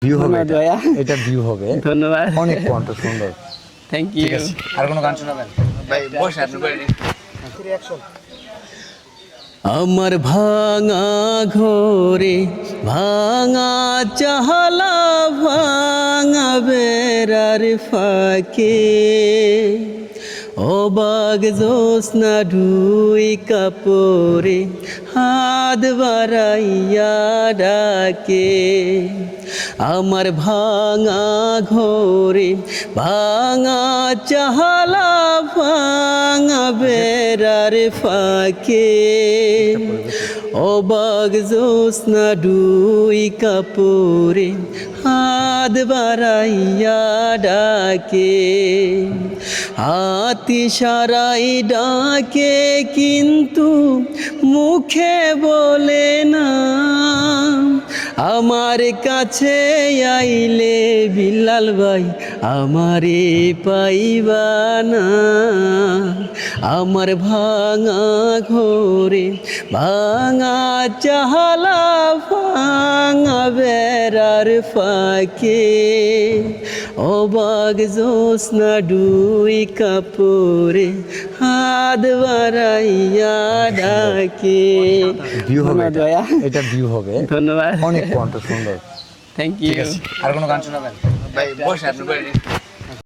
View হবে ধন্যবাদ ভাইয়া। এটা ভিউ হবে। ধন্যবাদ। অনেক কণ্ঠ সুন্দর। Thank you. ঠিক আছে, আর কোনো গান শোনাবেন ভাই? বসে আপনি বলেন। আমার ভাঙা ঘরে ভাঙা চাহলা ভাঙা বেড়ার ফাঁকে অবাক জোৎস্না ঢুই কাপড়ে হাত বাড়াইয়া ডাকে। আমার ভাঙা ঘরে ভাঙা চাহলা ভাঙা বেড়ার ফাঁকে অবাক জোৎস্না ঢুই কাপড়ে হাত বাড়াইয়া ডাকে। হাতি সারাই ডাকে কিন্তু মুখে বলে না, আমার কাছে আইলে বিল্লাল ভাই আমারে পাইবা না। আমার ভাঙা ঘরে ভাঙা চাহলা ভাঙা বেড়ার ফাঁকে অবাক জোৎস্না ডুই কাপড়ে হাত বাড়াইয়া ডাকে। ভিউ হবে ধন্যবাদ ভাইয়া। এটা ভিউ হবে। ধন্যবাদ। অনেক কণ্ঠ সুন্দর। Thank you. ঠিক আছে, আর কোনো গান শোনাবেন ভাই? বসে আপনি বলেন।